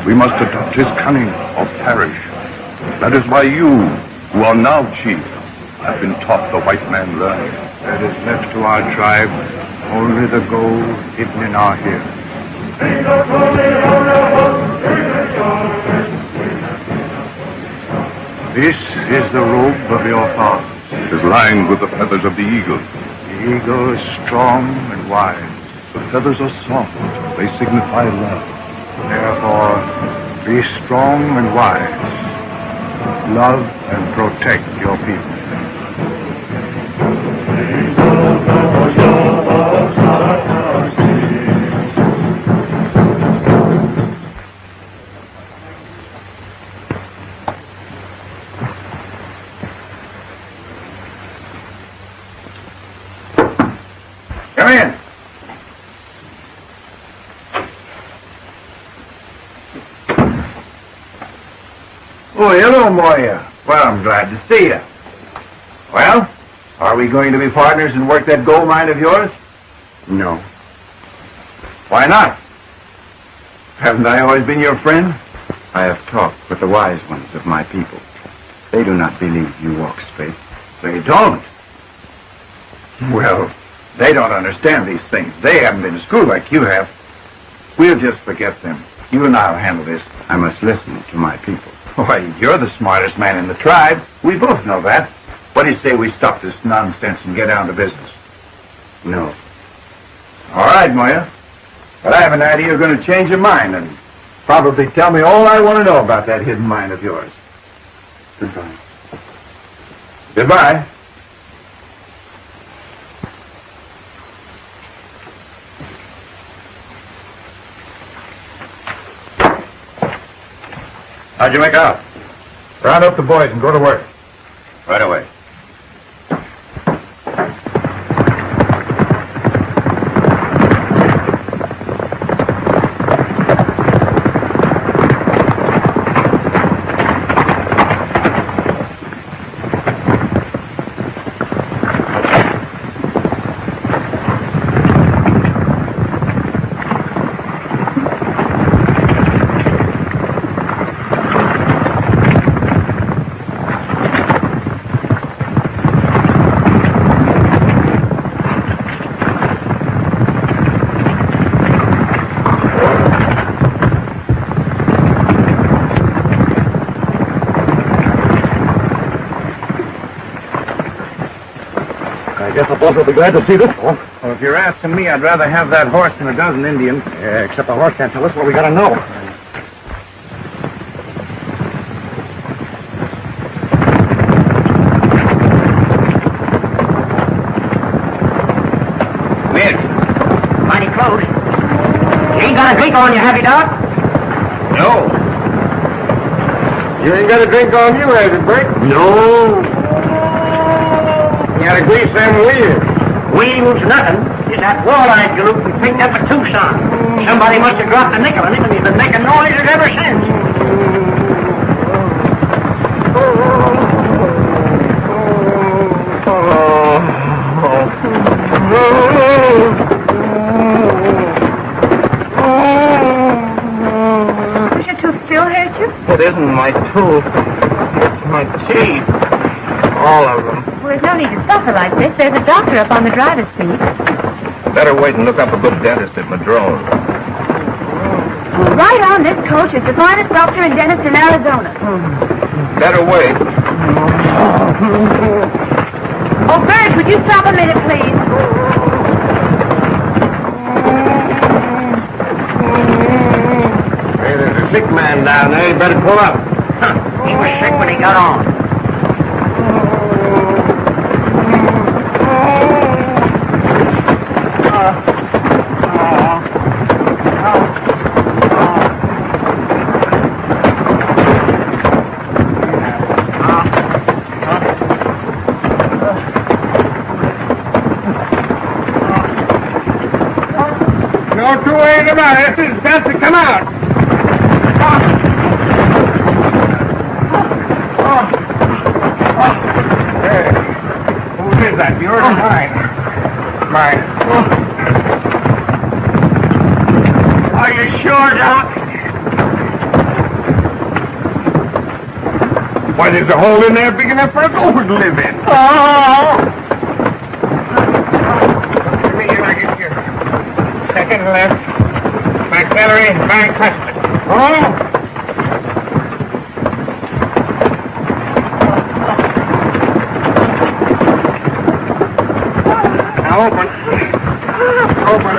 We must adopt his cunning or perish. That is why you, who are now chief, have been taught the white man learning. There is left to our tribe only the gold hidden in our hair. This is the robe of your father. It is lined with the feathers of the eagle. The eagle is strong and wise. The feathers are soft. They signify love. Therefore, be strong and wise. Love and protect your people. Come in. Oh, hello, Moya. Well, I'm glad to see you. Well, are we going to be partners and work that gold mine of yours? No. Why not? Haven't I always been your friend? I have talked with the wise ones of my people. They do not believe you walk straight. They don't. Well, they don't understand these things. They haven't been to school like you have. We'll just forget them. You and I'll handle this. I must listen to my people. Why, you're the smartest man in the tribe. We both know that. What do you say we stop this nonsense and get down to business? No. All right, Moya. But I have an idea you're going to change your mind and probably tell me all I want to know about that hidden mine of yours. Goodbye. Goodbye. How'd you make out? Round up the boys and go to work. Right away. I guess the boss will be glad to see this one. Well, if you're asking me, I'd rather have that horse than a dozen Indians. Yeah, except the horse can't tell us what we gotta know. Well, mighty close. You ain't got a drink on you, have you, Doc? No. You ain't got a drink on you, have you, Bert? No. You gotta grease them wheels. Wheels nothing. It's that walleye galoot we picked up at Tucson. Somebody must have dropped a nickel in it, and he's been making noises ever since. Does your tooth still hurt you? It isn't my tooth. It's my teeth. All of them. Well, there's no need to suffer like this. There's a doctor up on the driver's seat. Better wait and look up a good dentist at Madrone. Right on this coach is the finest doctor and dentist in Arizona. Better wait. Oh, Bert, would you stop a minute, please? Hey, there's a sick man down there. You better pull up. He was sick when he got on. No two ways about it. It's got to come out. Hey, whose is that? Yours or mine? Mine. Are you sure, Doc? Why, there's a hole in there big enough for a goat to live in. Oh! Let me hear I get your second left. Maxillary, bicuspid. Oh! Now open. Open.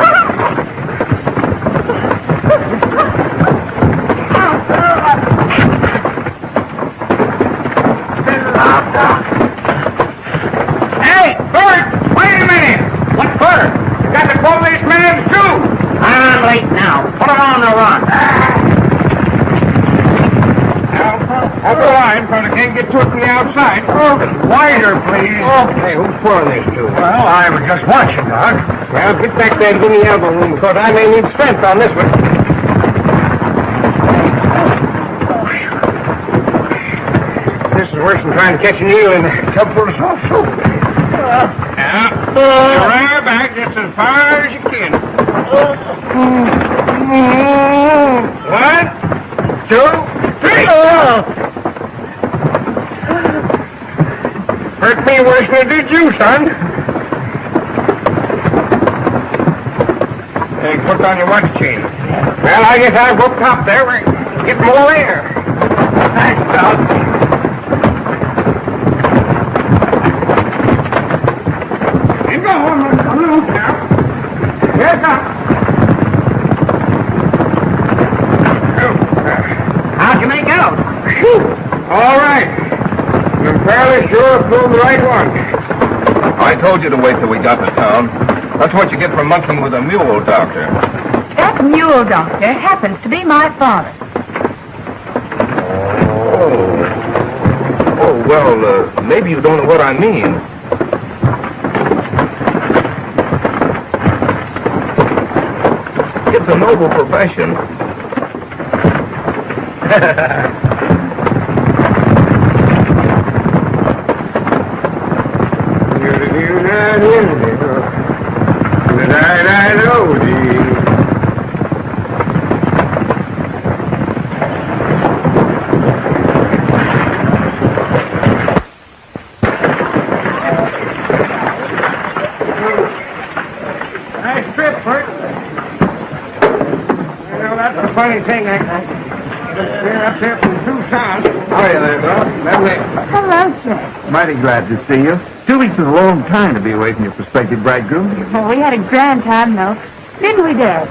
Hey, Bert! Wait a minute! What for? You got to pull this man's shoe! I'm late now. Put it on the run. Now, up the line, so they can't get to it from the outside. Oh, wider, please. Okay, who's pulling this shoe? Well, I was just watching, Doc. Well, get back there and give me the elbow room, because I may need strength on this one. This is worse than trying to catch an eel in a tub full of soft soap. Now, you run her back just as far as you can. 1, 2, 3. Hurt me worse than it did you, son. Hey, put on your watch chain. Well, I guess I'll go top there. We're getting more air. Thanks, Doc. Keep going. I'm loose now. Yes, sir. How'd you make out? All right. I'm fairly sure I pulled the right one. I told you to wait till we got to town. That's what you get for monkeying with a mule, Doctor. That mule doctor happens to be my father. Oh, well, maybe you don't know what I mean. It's a noble profession. Nice trip, Bert. You know, that's the funny thing. We're up here from Tucson. How are you there, Doc? Lovely. Hello, Chet. Mighty glad to see you. 2 weeks is a long time to be away from your prospective bridegroom. Well, we had a grand time, though. Didn't we, Dad?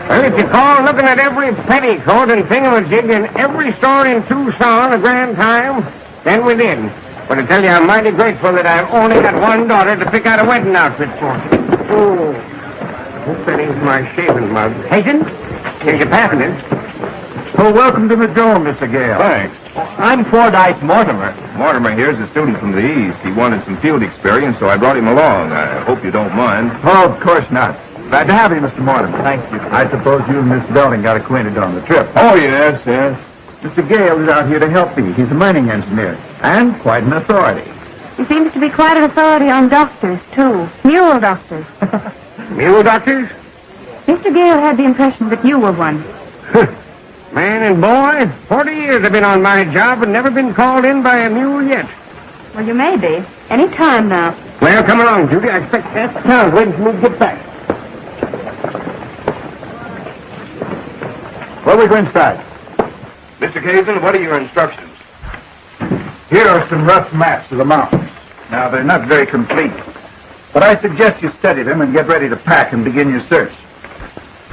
Well, if you call looking at every petticoat and thingamajig in every store in Tucson a grand time, then we did. But I tell you, I'm mighty grateful that I've only got one daughter to pick out a wedding outfit for. Oh, hope that ain't my shaving mug. Hazen, here's your passenger. Oh, welcome to the dome, Mr. Gale. Thanks. I'm Fordyce Mortimer. Mortimer here's a student from the East. He wanted some field experience, so I brought him along. I hope you don't mind. Oh, of course not. Glad to have you, Mr. Mortimer. Thank you. I suppose you and Miss Belding got acquainted on the trip. Oh, yes, yes. Mr. Gale is out here to help me. He's a mining engineer and quite an authority. He seems to be quite an authority on doctors, too. Mule doctors. Mule doctors? Mr. Gale had the impression that you were one. Man and boy, 40 years I've been on my job and never been called in by a mule yet. Well, you may be. Any time now. Well, come along, Judy. I expect that's the town waiting for me to get back. Well, we go inside. Mr. Kasedon, what are your instructions? Here are some rough maps of the mountains. Now, they're not very complete, but I suggest you study them and get ready to pack and begin your search.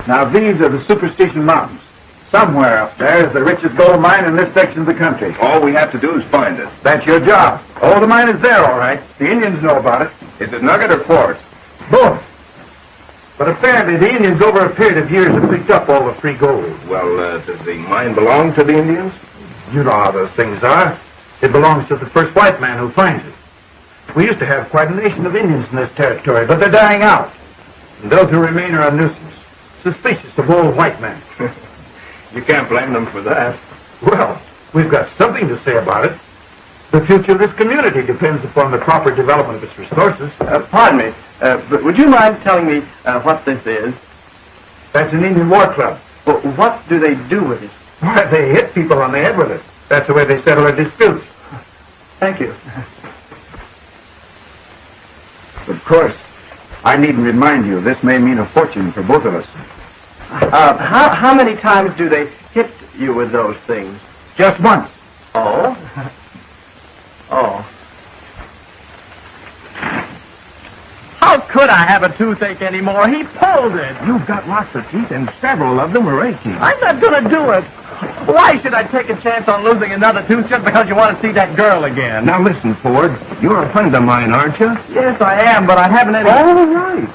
Now, these are the Superstition Mountains. Somewhere up there is the richest gold mine in this section of the country. All we have to do is find it. That's your job. Oh, the mine is there, all right. The Indians know about it. Is it nugget or quartz? Both. But apparently the Indians over a period of years have picked up all the free gold. Well, does the mine belong to the Indians? You know how those things are. It belongs to the first white man who finds it. We used to have quite a nation of Indians in this territory, but they're dying out. And those who remain are a nuisance, suspicious of all white men. You can't blame them for that. Well, we've got something to say about it. The future of this community depends upon the proper development of its resources. Pardon me, but would you mind telling me what this is? That's an Indian war club. Well, what do they do with it? Why, they hit people on the head with it. That's the way they settle their disputes. Thank you. Of course, I needn't remind you, this may mean a fortune for both of us. How many times do they hit you with those things? Just once. Oh? Oh. How could I have a toothache anymore? He pulled it. You've got lots of teeth, and several of them are aching. I'm not going to do it. Why should I take a chance on losing another tooth just because you want to see that girl again? Now listen, Ford. You're a friend of mine, aren't you? Yes, I am, but I haven't any... All right.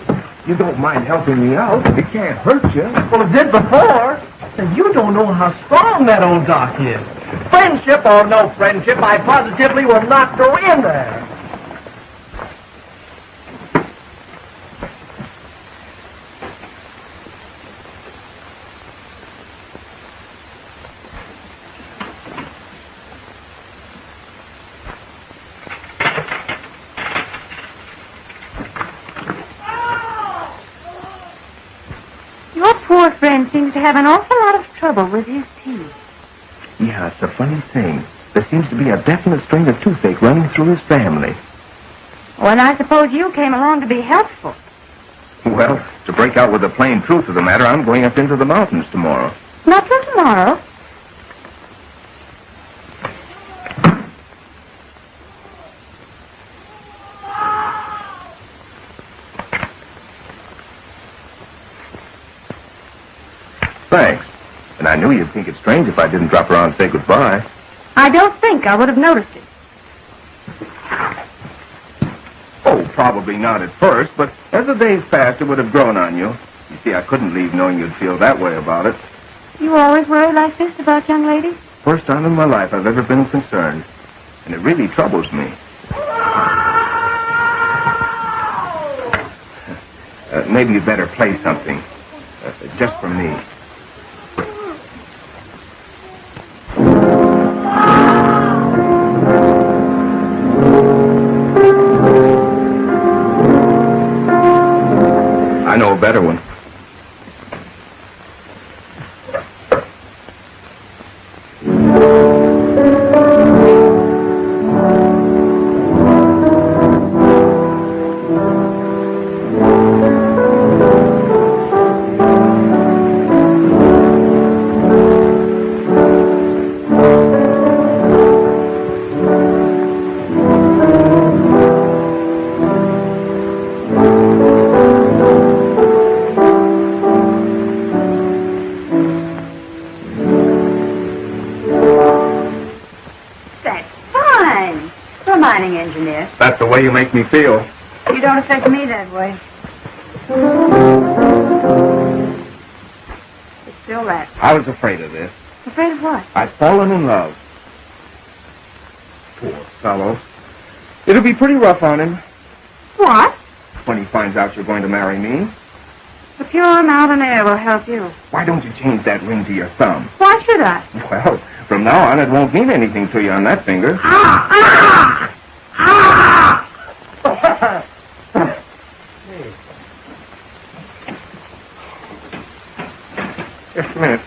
You don't mind helping me out. It can't hurt you. Well, it did before. And you don't know how strong that old doc is. Friendship or no friendship, I positively will not go in there. Your poor friend seems to have an awful lot of trouble with his teeth. Yeah, it's a funny thing. There seems to be a definite strain of toothache running through his family. Oh, and I suppose you came along to be helpful. Well, to break out with the plain truth of the matter, I'm going up into the mountains tomorrow. Not till tomorrow. Thanks. And I knew you'd think it strange if I didn't drop around and say goodbye. I don't think I would have noticed it. Oh, probably not at first, but as the days passed, it would have grown on you. You see, I couldn't leave knowing you'd feel that way about it. You always worry like this about young ladies? First time in my life I've ever been concerned. And it really troubles me. Maybe you'd better play something. Just for me. I know a better one. That's the way you make me feel. You don't affect me that way. It's still that. I was afraid of this. Afraid of what? I'd fallen in love. Poor fellow. It'll be pretty rough on him What? when he finds out you're going to marry me. The pure mountain air will help you. Why don't you change that ring to your thumb? Why should I? Well, from now on, it won't mean anything to you on that finger. Just a minute.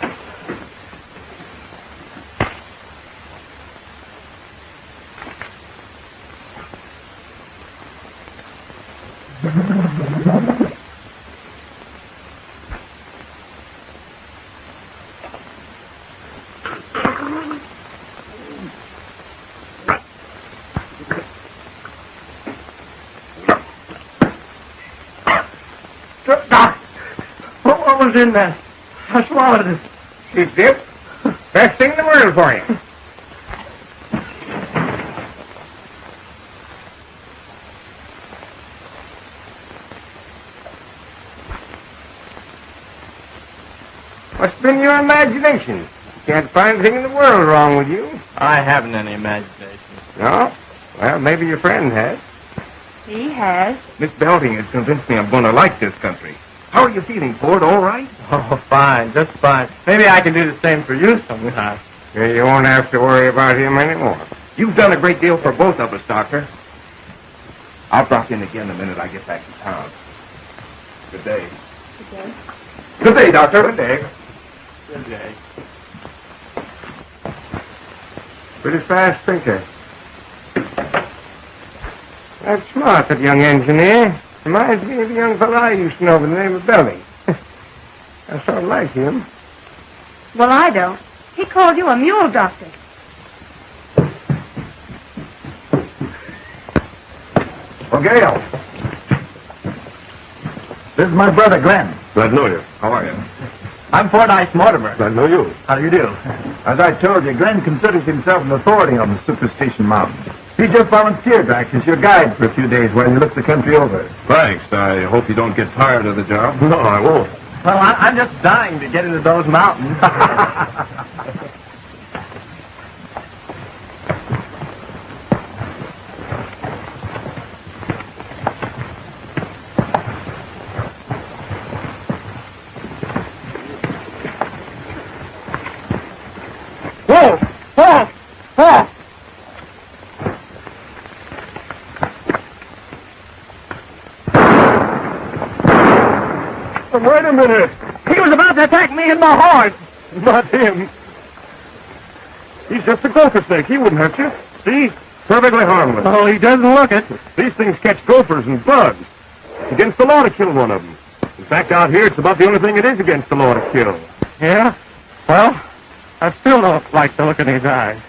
Doc, what was in that? I swallowed it. Sheep dip. Best thing in the world for you. What's been your imagination? Can't find a thing in the world wrong with you. I haven't any imagination. No? Well, maybe your friend has. He has. Miss Belting has convinced me I'm going to like this country. How are you feeling, Ford? All right? Oh, fine, just fine. Maybe I can do the same for you sometime. You won't have to worry about him anymore. You've done a great deal for both of us, Doctor. I'll drop in again the minute I get back to town. Good day. Good day. Good day, Doctor. Good day. Good day. Pretty fast thinker. That's smart, that young engineer. Reminds me of a young fellow I used to know by the name of Belling. I sort of like him. Well, I don't. He called you a mule doctor. Oh, Gale. This is my brother, Glenn. Glad to know you. How are you? I'm Fordyce Mortimer. Glad to know you. How do you do? As I told you, Glenn considers himself an authority on the Superstition Mountains. He just volunteered to act as your guide for a few days while he looks the country over. Thanks. I hope you don't get tired of the job. No, I won't. Well, I'm just dying to get into those mountains. Whoa! Whoa! Whoa! Wait a minute. He was about to attack me and my horse. Not him. He's just a gopher snake. He wouldn't hurt you. See? Perfectly harmless. Oh, he doesn't look it. These things catch gophers and bugs. It's against the law to kill one of them. In fact, out here, it's about the only thing it is against the law to kill. Yeah? Well, I still don't like the look in his eyes.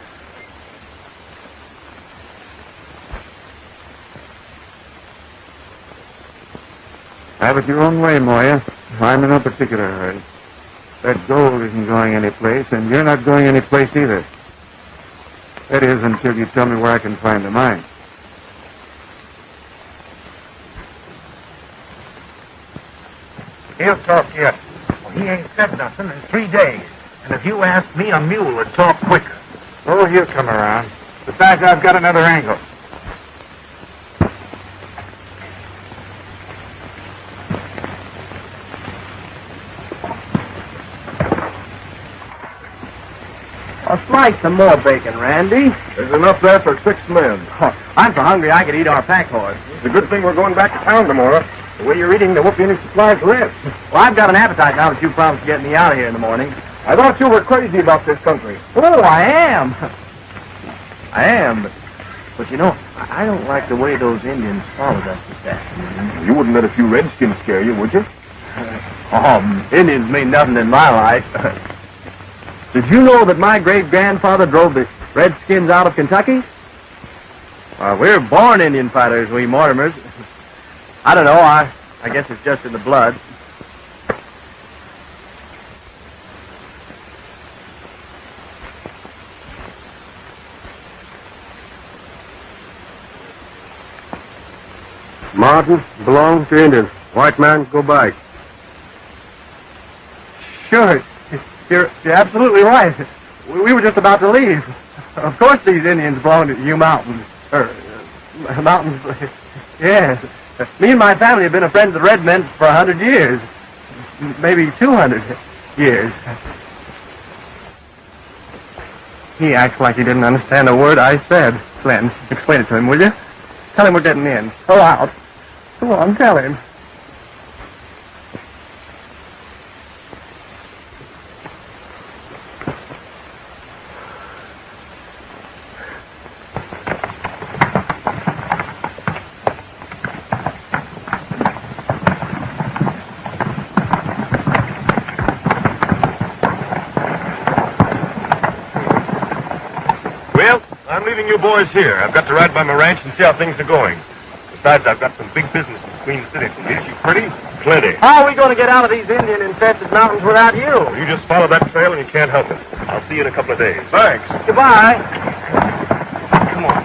Have it your own way, Moya. I'm in no particular hurry. That gold isn't going anyplace, and you're not going anyplace either. That is, until you tell me where I can find the mine. He'll talk yet. Well, he ain't said nothing in 3 days. And if you ask me, a mule would talk quicker. Oh, he'll come around. Besides, I've got another angle. I'll slice some more bacon, Randy. There's enough there for 6 men. I'm so hungry I could eat our pack horse. It's a good thing we're going back to town tomorrow. The way you're eating, there won't be any supplies left. Well, I've got an appetite now that you promised to get me out of here in the morning. I thought you were crazy about this country. Oh, I am. I am, but you know, I don't like the way those Indians followed us this afternoon. You wouldn't let a few redskins scare you, would you? Indians mean nothing in my life. Did you know that my great-grandfather drove the Redskins out of Kentucky? We're born Indian fighters, we Mortimers. I don't know, I guess it's just in the blood. Mountain belongs to Indians. White man, go back. Sure, you're absolutely right. We were just about to leave. Of course these Indians belong to you mountains. Mountains, yes. Me and my family have been a friend of the red men for 100 years. Maybe 200 years. He acts like he didn't understand a word I said. Glenn, explain it to him, will you? Tell him we're getting in. Go out. Go on, tell him. I'm leaving you boys here. I've got to ride by my ranch and see how things are going. Besides, I've got some big business in Queen City. Is she pretty? Plenty. How are we going to get out of these Indian-infested mountains without you? Well, you just follow that trail and you can't help it. I'll see you in a couple of days. Thanks. Goodbye. Come on.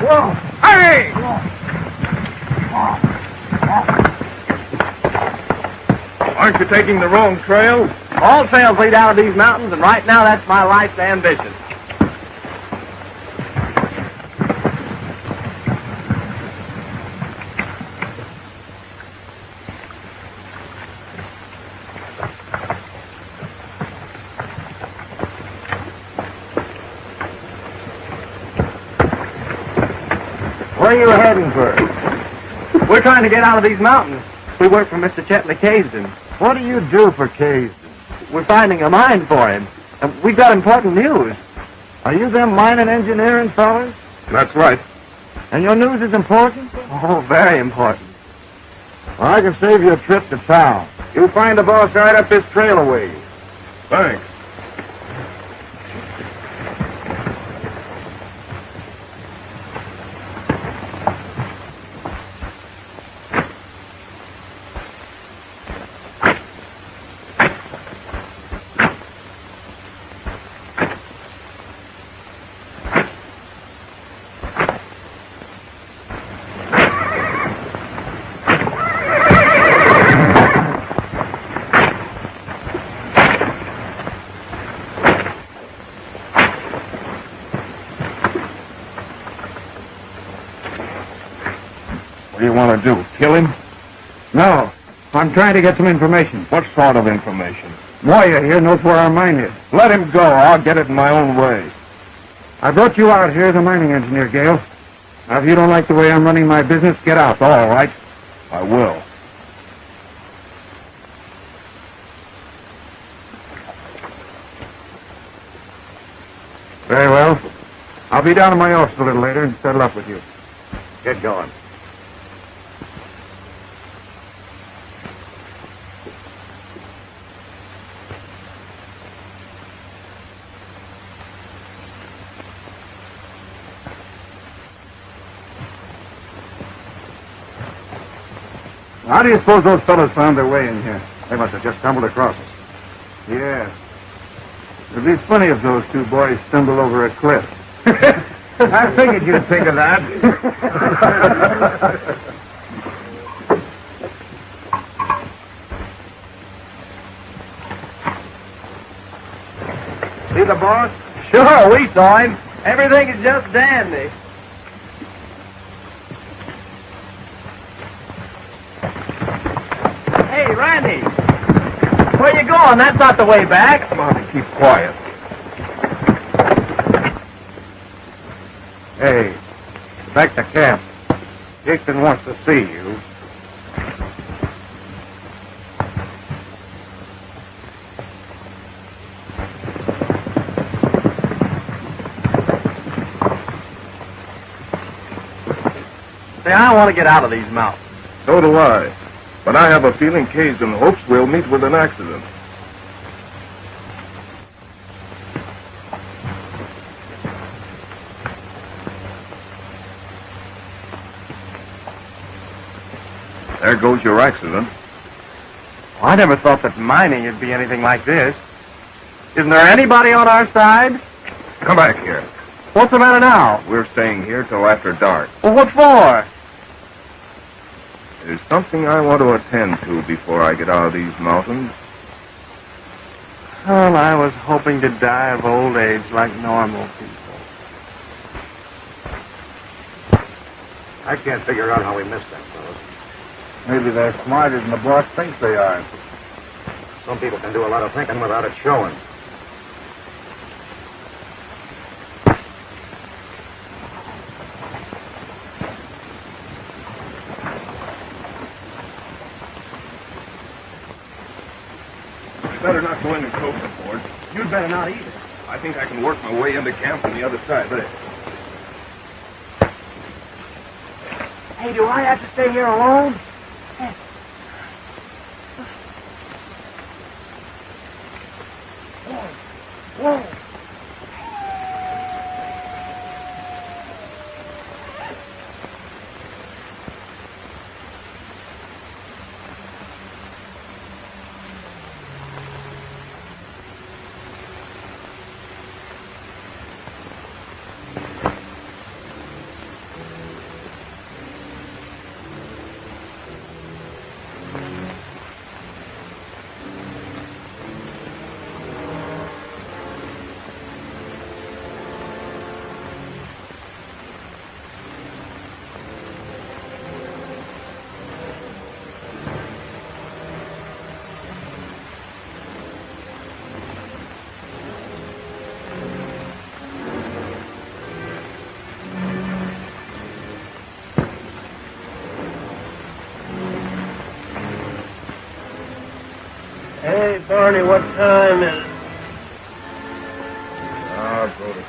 Whoa. Hey! Aren't you taking the wrong trail? All trails lead out of these mountains, and right now that's my life's ambition. Where are you heading for? We're trying to get out of these mountains. We work for Mr. Chet Kasedon. What do you do for Kasedon? We're finding a mine for him. We've got important news. Are you them mining engineering fellas? That's right. And your news is important? Oh, very important. Well, I can save you a trip to town. You'll find the boss right up this trail away. Thanks. What do you want to do? Kill him? No. I'm trying to get some information. What sort of information? Moya here knows where our mine is. Let him go. I'll get it in my own way. I brought you out here as a mining engineer, Gale. Now, if you don't like the way I'm running my business, get out. All right? I will. Very well. I'll be down in my office a little later and settle up with you. Get going. How do you suppose those fellows found their way in here? They must have just stumbled across us. Yeah. There'd be plenty of those two boys stumble over a cliff. I figured you'd think of that. See the boss? Sure, we saw him. Everything is just dandy. Hey, Randy. Where you going? That's not the way back. Come on, keep quiet. Hey, back to camp. Dixon wants to see you. See, I want to get out of these mountains. So do I. But I have a feeling Kasedon hopes we'll meet with an accident. There goes your accident. Well, I never thought that mining would be anything like this. Isn't there anybody on our side? Come back here. What's the matter now? We're staying here till after dark. Well, what for? There's something I want to attend to before I get out of these mountains. Well, I was hoping to die of old age like normal people. I can't figure out how we missed them, fellas. Maybe they're smarter than the boss thinks they are. Some people can do a lot of thinking without it showing. I better not go any closer, Ford. You'd better not either. I think I can work my way into camp from the other side there. Hey, do I have to stay here alone? Whoa. Hey, Barney, what time is it? I'll go to sleep.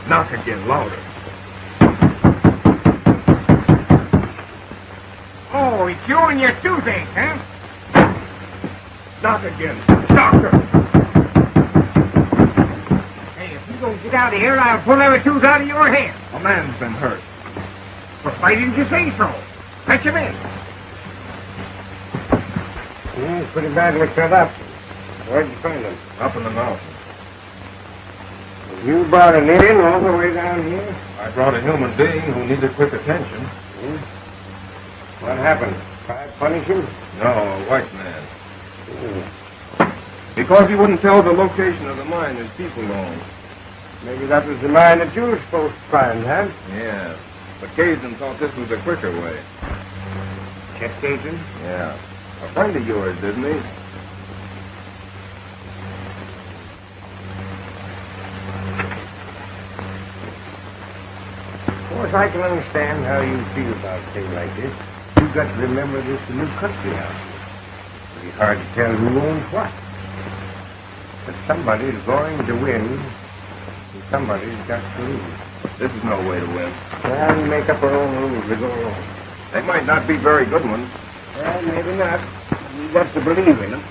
Knock again, louder. Oh, it's you and your toothache, huh? Knock again. Doctor! Hey, if you don't get out of here, I'll pull every tooth out of your head. A man's been hurt. Well, why didn't you say so? Fetch him in. He's pretty badly cut up. Where'd you find him? Up in the mountains. You brought an Indian all the way down here? I brought a human being who needed quick attention. What happened? Crabbe punish him? No, a white man. Because he wouldn't tell the location of the mine his people owned. Maybe that was the mine that you were supposed to find, huh? Yeah. But Kasedon thought this was a quicker way. Chet Kasedon? Yeah. A friend of yours, didn't he? Of course, I can understand how you feel about a thing like this. You've got to remember this is a new country out here. It'll be hard to tell who owns what. But somebody's going to win, and somebody's got to lose. This is no way to win. Well, we make up our own rules as we go along. They might not be very good ones. Well, maybe not. We've got to believe in them.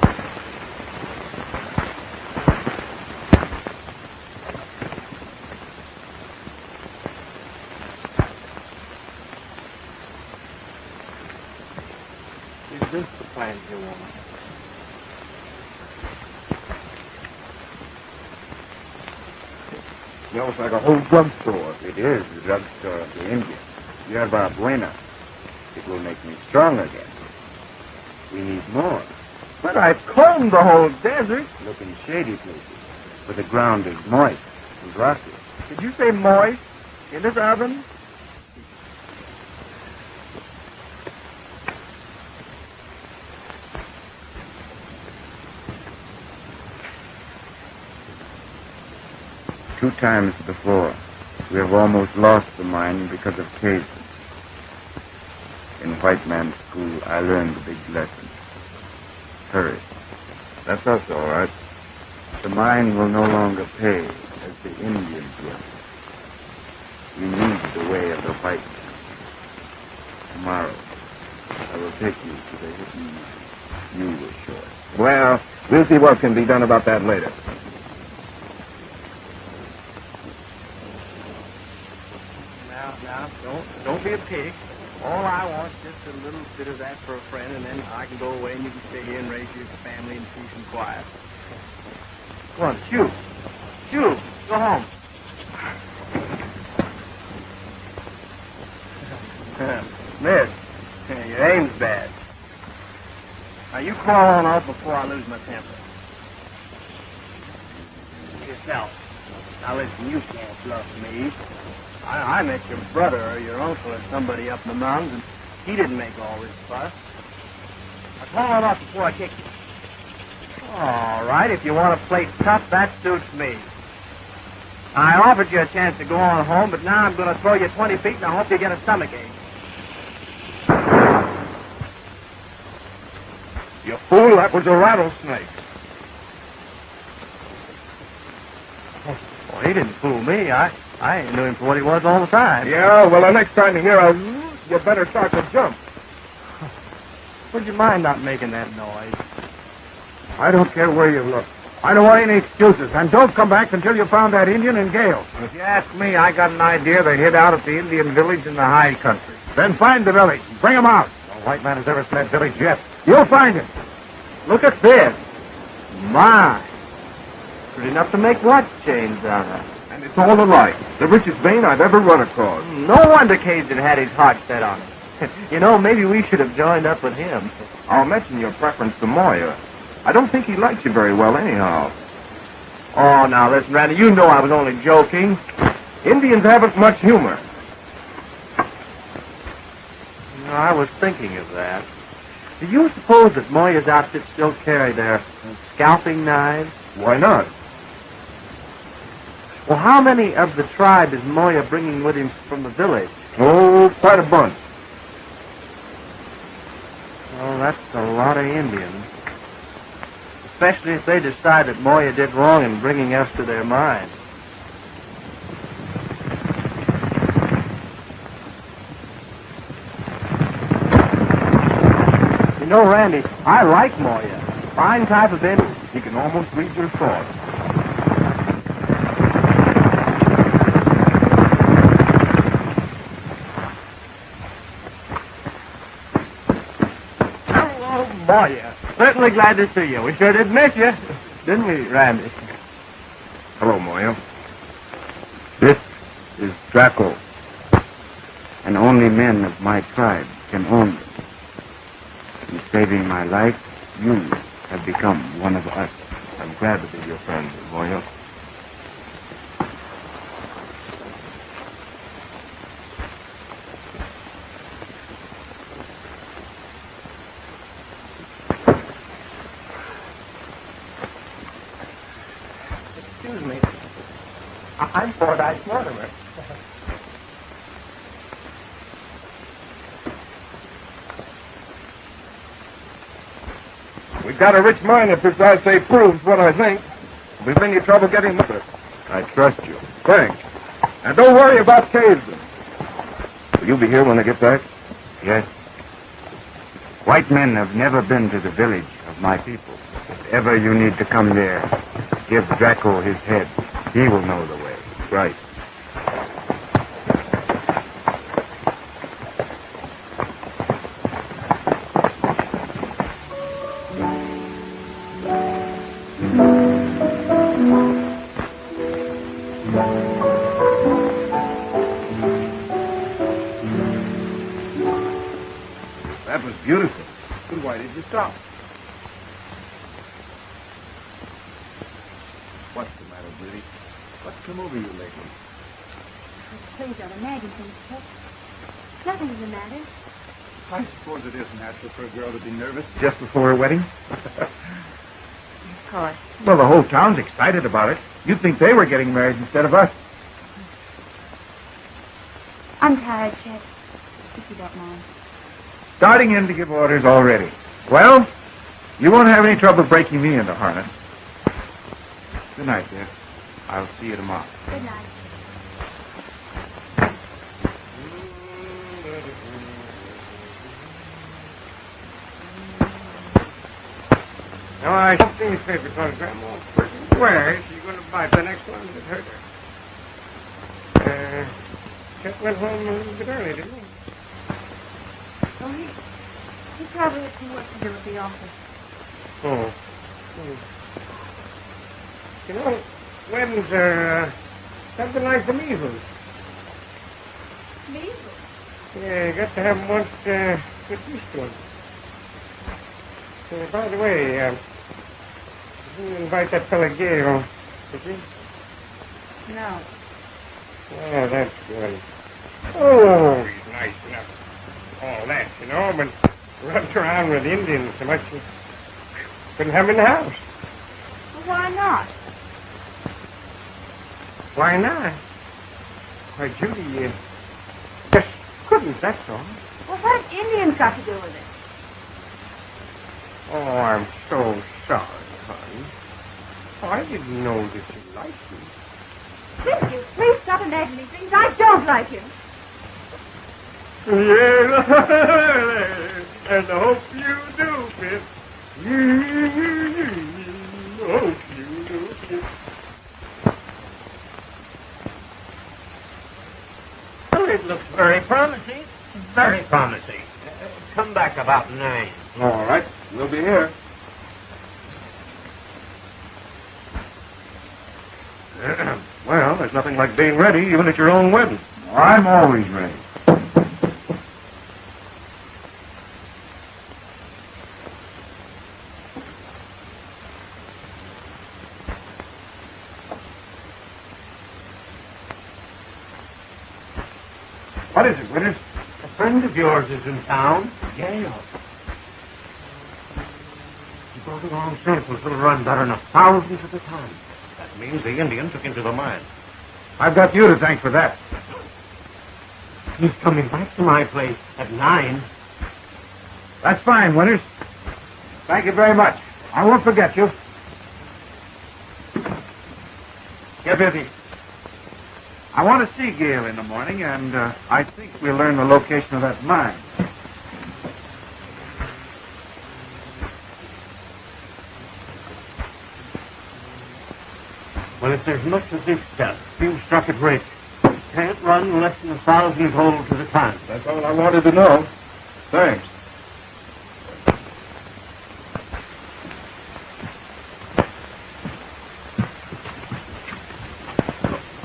Is this the plant you want? Smells like a whole drugstore. It is the drugstore of the Indians. Yerba buena. It will make me strong again. We need more. But I've combed the whole desert. Look in shady places, where the ground is moist and rocky. Did you say moist? In this oven? Two times before, we have almost lost the mine because of Kasedon. In white man's school, I learned a big lesson. Hurry. That's us, all right. The mine will no longer pay as the Indians will. We need the way of the white. Tomorrow, I will take you to the hidden mine you were sure. Well, we'll see what can be done about that later. Now, don't be a pig. All I want is just a little bit of that for a friend, and then I can go away and you can stay here and raise your family in peace and quiet. Come on, shoot. Shoot. Go home. Miss, your aim's bad. Now, you crawl on out before I lose my temper. Yourself. Now, listen, you can't bluff me. I met your brother or your uncle or somebody up in the mountains, and he didn't make all this fuss. Now, crawl on out before I kick you. All right, if you want to play tough, that suits me. I offered you a chance to go on home, but now I'm going to throw you 20 feet, and I hope you get a stomachache. You fool, that was a rattlesnake. Well, he didn't fool me. I knew him for what he was all the time. Yeah, well, the next time you hear a you better start to jump. Would you mind not making that noise? I don't care where you look. I don't want any excuses. And don't come back until you found that Indian and Gale. If you ask me, I got an idea they hid out at the Indian village in the high country. Then find the village. Bring them out. No white man has ever seen that village yet. You'll find him. Look at this. My. Good enough to make watch chains out of. And it's all alike. The richest vein I've ever run across. No wonder Kasedon had his heart set on it. You know, maybe we should have joined up with him. I'll mention your preference to Moya. I don't think he likes you very well anyhow. Oh, now listen, Randy, you know I was only joking. Indians haven't much humor. You know, I was thinking of that. Do you suppose that Moya's outfit still carry their scalping knives? Why not? Well, how many of the tribe is Moya bringing with him from the village? Oh, quite a bunch. Oh, that's a lot of Indians. Especially if they decide that Moya did wrong in bringing us to their mine. You know, Randy, I like Moya. Fine type of Indian. He can almost read your thoughts. Hello, Moya. Certainly glad to see you. We sure did miss you, didn't we, Randy? Hello, Moya. This is Draco. And only men of my tribe can own them. In saving my life, you have become one of us. I'm glad to be your friend, Moya. Excuse me. I'm Gale Mortimer. We got a rich mine if this assay proves what I think. We've been in trouble getting with it. I trust you. Thanks. And don't worry about Kasedon. Will you be here when I get back? Yes. White men have never been to the village of my people. If ever you need to come there, give Draco his head. He will know the way. Right. That was beautiful. But why did you stop? What's the matter, Judy? What's come over you lately? Please don't imagine things, Chet. Nothing's the matter. I suppose it is natural for a girl to be nervous just before her wedding. Of course. Well, the whole town's excited about it. You'd think they were getting married instead of us. I'm tired, Chet, if you don't mind. Starting in to give orders already. Well, you won't have any trouble breaking me into harness. Good night, dear. I'll see you tomorrow. Good night. No, I don't think it's because Grandma's pretty square. She's going to bite the next one that hurt her. Chet went home a little bit early, didn't he? Oh, he probably had some work to do at the office. Oh. You know, weddings are something like the measles. Measles? Yeah, you got to have them once to get used to them. By the way, you didn't invite that fella Gale, did you? No. Yeah, that's good. Oh, he's nice enough. All that, you know, but rubbed around with Indians so much you couldn't have him in the house. Well, why not? Why not? Why, Judy, you just couldn't, that's all. Well, what have Indians got to do with it? Oh, I'm so sorry, honey. Oh, I didn't know that you liked him. Please, you please stop imagining things. I don't like him. Yeah, and I hope you do, Miss. Hope you do. Well, it looks very promising. Very promising. Come back about 9. All right. We'll be here. Well, there's nothing like being ready, even at your own wedding. I'm always ready. What is it, Withers? A friend of yours is in town. Gale. He brought along samples that'll run better than 1,000 at a time. That means the Indian took him to the mine. I've got you to thank for that. He's coming back to my place at 9. That's fine, Winters. Thank you very much. I won't forget you. Get busy. I want to see Gale in the morning, and I think we'll learn the location of that mine. Well, if there's much of this stuff, you struck it rich. Can't run less than 1,000 gold to the ton. That's all I wanted to know. Thanks.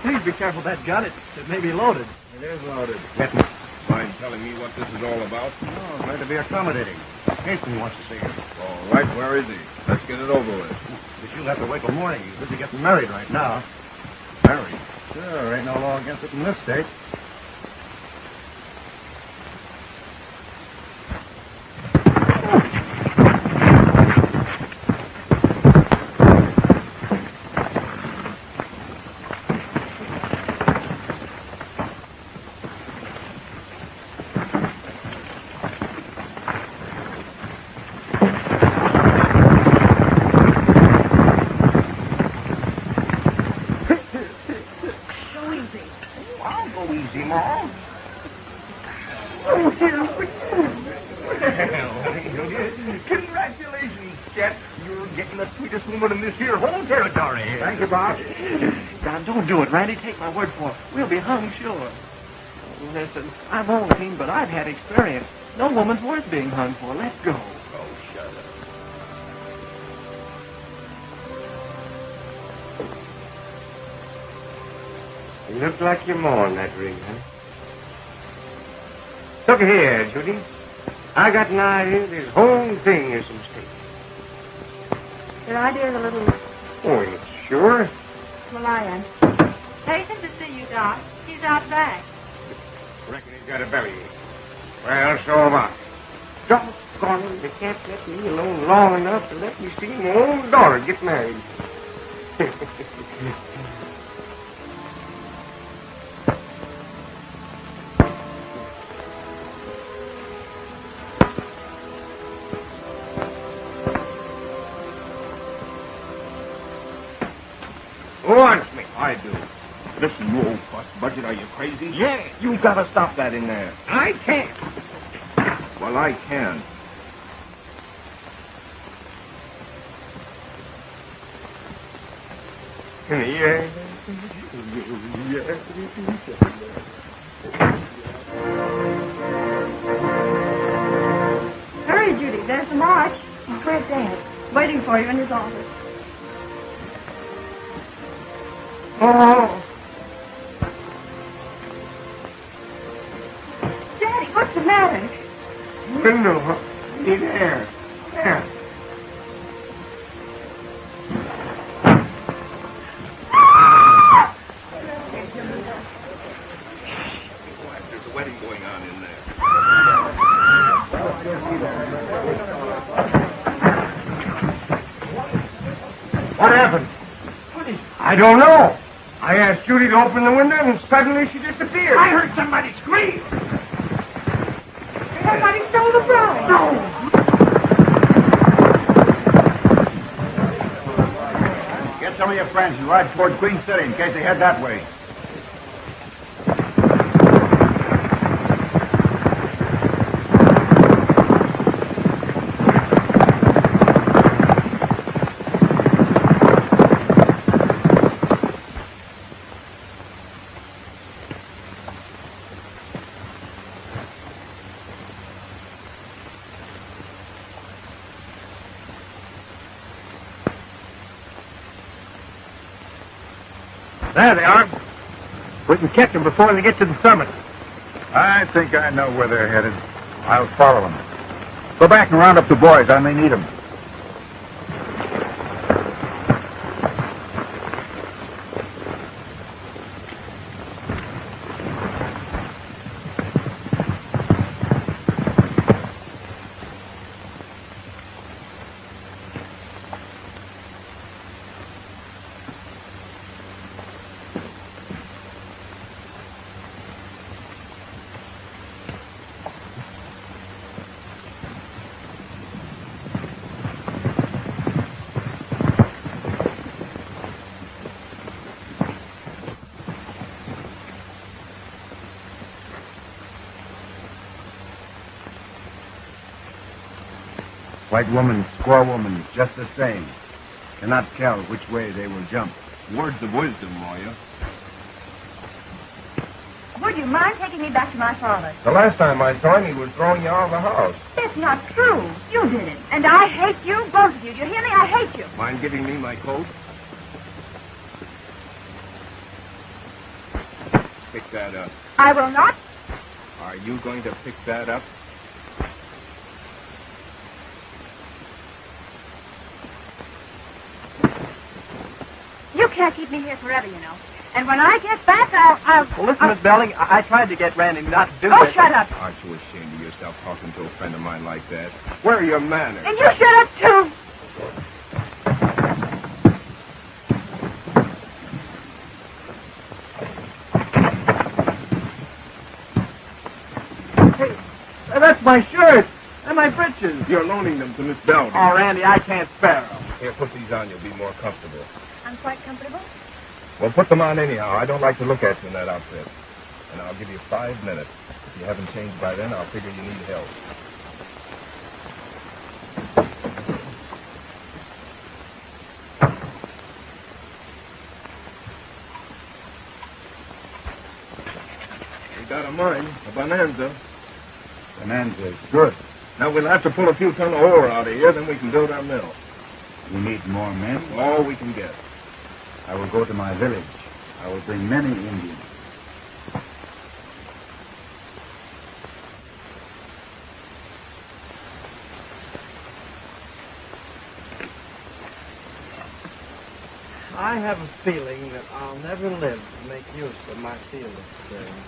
Please be careful that gun. It may be loaded. It is loaded. Mind telling me what this is all about? Oh, glad to be accommodating. Hasten wants to see you. All right, where is he? Let's get it over with. But you'll have to wait till morning. He's busy getting married right now. Married? Sure, ain't no law against it in this state. Congratulations, Chet. You're getting the sweetest woman in this here whole territory. Thank you, Bob. Now, don't do it, Randy. Take my word for it. We'll be hung, sure. Oh, listen, I'm old, but I've had experience. No woman's worth being hung for. Let's go. Oh, shut up. You look like you're more on that ring, huh? Look here, Judy. I got an idea this whole thing is a mistake. Your idea's a little... Oh, you sure? Well, I am. Hasten to see you, Doc. He's out back. Reckon he's got a bellyache. Well, so am I. Doggone it, they can't let me alone long enough to let me see my own daughter get married. Who wants me? I do. Listen, you old fuss budget, are you crazy? Yeah. You gotta stop that in there. I can't. Well, I can. Yeah. Hurry, Judy. There's the march. Where's Dad? Waiting for you in his office. Oh. Daddy, what's the matter? Window. Need air. There. There's a wedding going on in there. What happened? I don't know. I asked Judy to open the window, and suddenly she disappeared. I heard somebody scream. Somebody stole the bride. No. Get some of your friends and ride toward Queen City in case they head that way. There they are. We can catch them before they get to the summit. I think I know where they're headed. I'll follow them. Go back and round up the boys. I may need them. White woman, squaw woman, just the same. Cannot tell which way they will jump. Words of wisdom, Moya. Would you mind taking me back to my father? The last time I saw him, he was throwing you out of the house. It's not true. You did it. And I hate you, both of you. Do you hear me? I hate you. Mind giving me my coat? Pick that up. I will not. Are you going to pick that up? You can't keep me here forever, you know. And when I get back, I'll... Well, listen, Miss Belding, I tried to get Randy not to do Oh, this. shut up. Aren't you ashamed of yourself talking to a friend of mine like that? Where are your manners? And you shut up, too. Hey, that's my shirt and my breeches. You're loaning them to Miss Belding. Oh, Randy, I can't spare them. Here, put these on. You'll be more comfortable. I'm quite comfortable. Well, put them on anyhow. I don't like to look at you in that outfit. And I'll give you 5 minutes. If you haven't changed by then, I'll figure you need help. We got a mine, a bonanza. Bonanza is good. Now we'll have to pull a few ton of ore out of here, then we can build our mill. We need more men. All we can get. I will go to my village. I will bring many Indians. I have a feeling that I'll never live to make use of my field experience.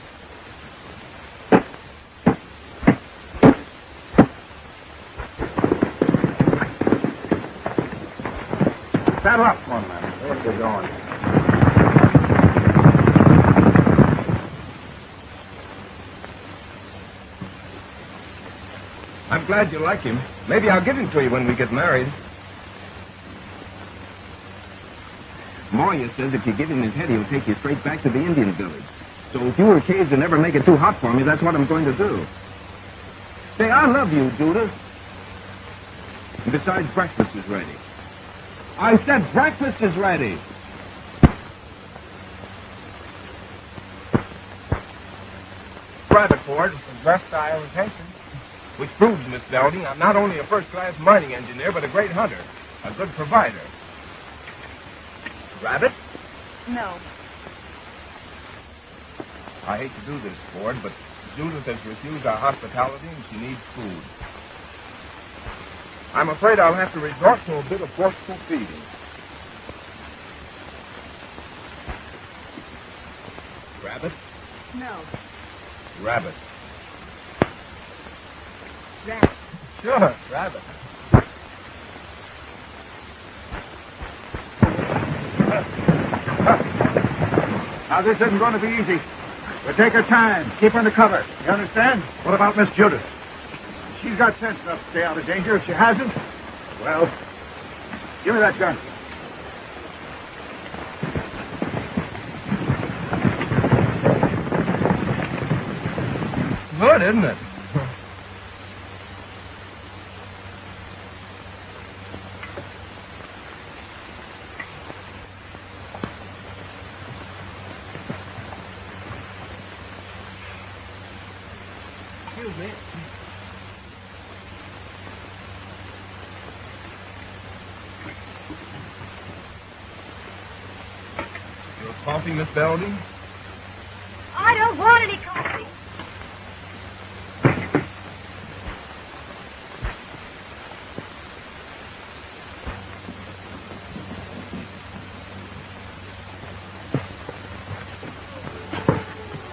Saddle up, one man. Where's they going? I'm glad you like him. Maybe I'll give him to you when we get married. Moya says if you give him his head, he'll take you straight back to the Indian village. So if you or Kasedon never make it too hot for me, that's what I'm going to do. Say, I love you, Judith. And besides, breakfast is ready. I said breakfast is ready. Rabbit Ford was left to our attention. Which proves, Miss Belding, I'm not only a first-class mining engineer, but a great hunter, a good provider. Rabbit? No. I hate to do this, Ford, but Judith has refused our hospitality and she needs food. I'm afraid I'll have to resort to a bit of forceful feeding. Rabbit? No. Rabbit. Rabbit. Sure, rabbit. Now, this isn't going to be easy. We'll take our time. Keep under cover. You understand? What about Miss Judith? She's got sense enough to stay out of danger. If she hasn't, well, give me that gun. Good, isn't it? Excuse me. Your coffee, Miss Belding? I don't want any coffee.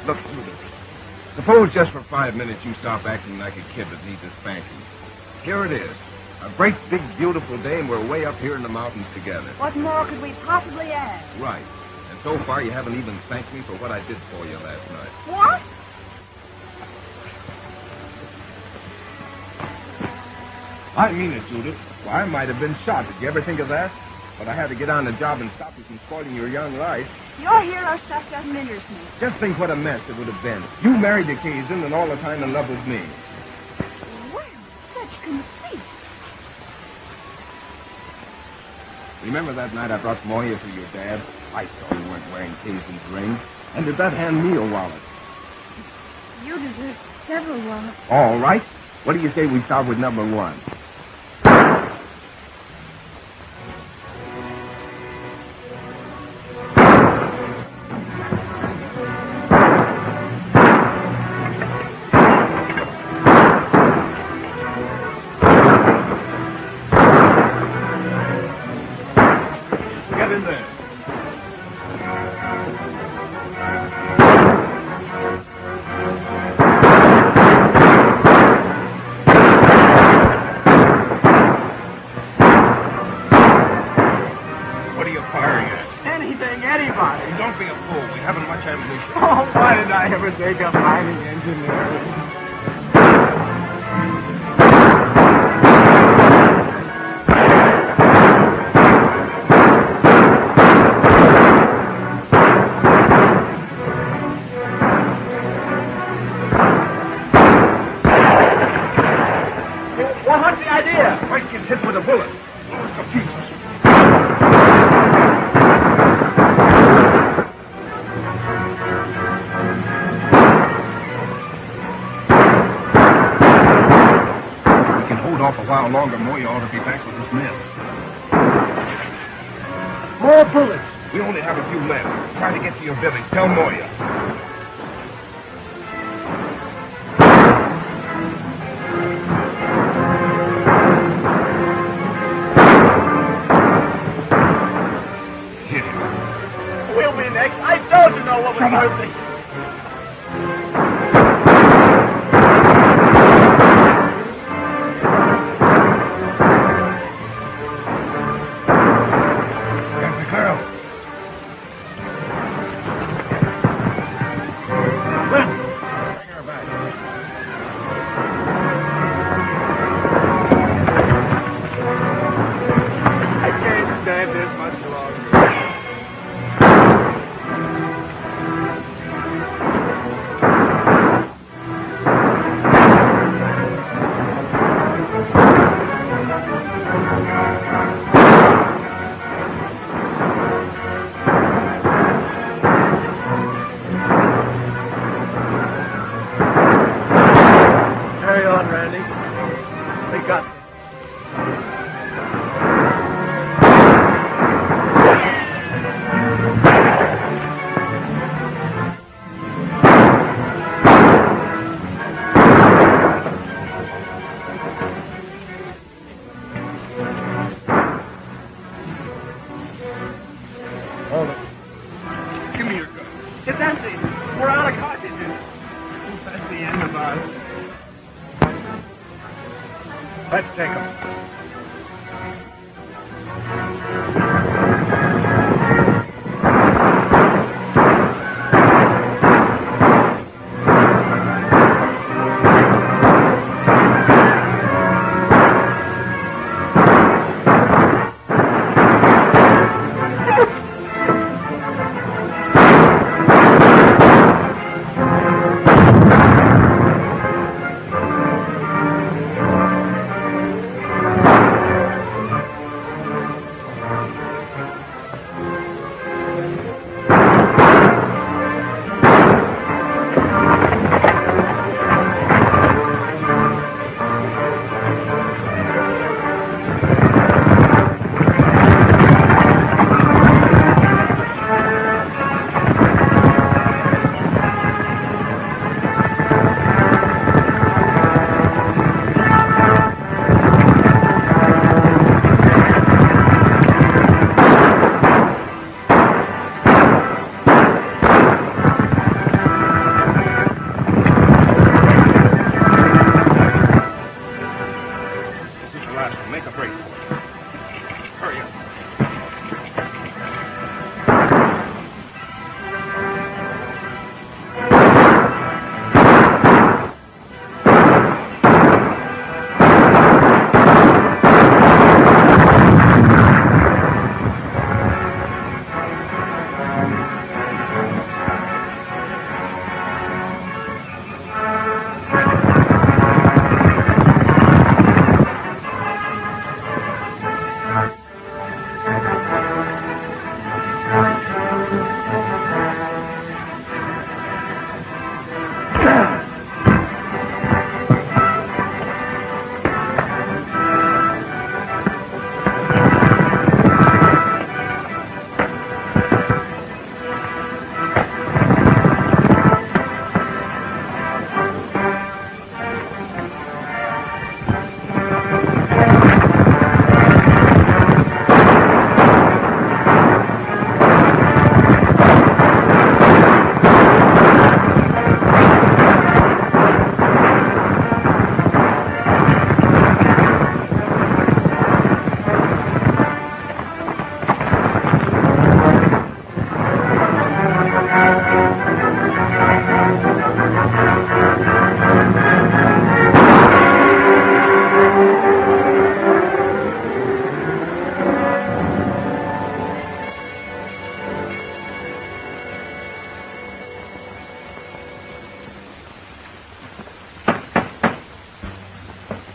Look, Judith, suppose just for 5 minutes you stop acting like a kid that needs a spanking. Here it is. A great, big, beautiful day, and we're way up here in the mountains together. What more could we possibly ask? Right. And so far, you haven't even thanked me for what I did for you last night. What? I mean it, Judith. Why, I might have been shot. Did you ever think of that? But I had to get on the job and stop you from spoiling your young life. Your hero stuff doesn't interest me. Just think what a mess it would have been. You married to Kasedon and all the time in love with me. Well, such conceit. Remember that night I brought Moya to your dad? I saw you weren't wearing Kasedon's ring. And did that hand me a wallet? You deserve several wallets. All right. What do you say we start with number 1? Get in there. What are you firing at? Anything, anybody. Don't be a fool. We haven't much ammunition. Oh, why did I ever take up mining engineering? Well, what's the idea? Mike gets hit with a bullet. Blows to pieces. We can hold off a while longer. Moya ought to be back with his men. More bullets. We only have a few left. Try to get to your village. Tell Moya. Hit him. We'll be next. I told you know what was happening. There's the girl. Randy. They got me. Hold it. Give me your gun. It's empty. We're out of cartridges. That's the end of us. Let's take them.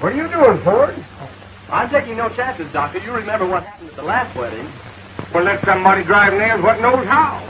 What are you doing, Ford? I'm taking no chances, Doctor. You remember what happened at the last wedding. Well, let somebody drive nails what knows how.